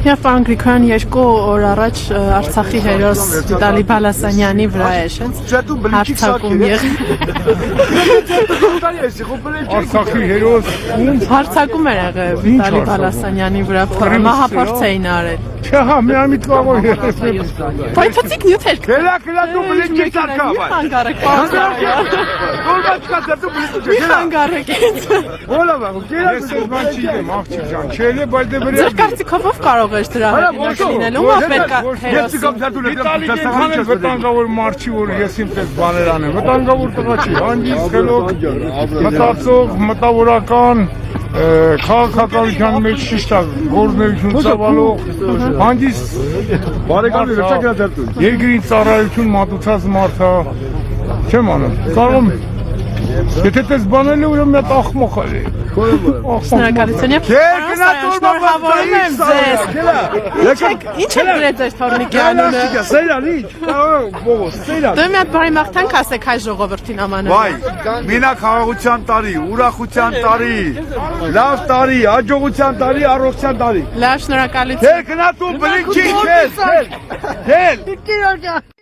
Եվ պարոն Գրիգորյան, 2 օր առաջ Արցախի հերոս Վիտալի Բալասանյանի վրա է հարձակում եղել։ Արցախի հերոս Հարձակում էր եղել Վիտալի Բալասանյանի վրա, մահափորձ էին արել։ Չէ, հա, միամիտ կավոր եղել։ Բայց ցածիկ նյութ էր։ Գելա դու բլինքի սարքա, բայ։ Հանգարեք։ Գոլբաչկա դու բլինքի։ Հանգարեք։ Ոլա բա, գելա դու բան չի դեմ, աղջիկ ջան։ Չէ, բայց դե բրե։ Ձեր կարծիքով ով կարող է դրա հետ լինել։ Ո՞վ պետք է հերոսը։ Վիտալի վտանգավոր մարդ չի, որ ես իմ պես բաներ անեմ։ Վտանգավոր տղա չի, հանգիստ, խելոք, մտածող, մտավորական, քաղաքականության մեջ ճիշտ է, գործունեություն ծավալող, հանգիստ, երկրին ծառայություն մատուցած մարդ է, չեմ անում, կարող եթե տես բանել է, ուրեմն մի հատ աղմող է։ Շնորհակալություն եւ շնորհավորում եմ ձեզ։ Ինչ է դրել ձեր թորնիկի անունը։ Սեյրան ինչ։ Դու մի հատ բարի մաղթանք ասեք հայ ժողովրդին ամանորյա։ Վայ, մենակ խաղաղության տարի, ուրախության տարի, լավ տարի, հաջողության տարի, առողջության տարի։ Լավ, շնորհակալություն։ Թե գնա դու բլինքի քեզ։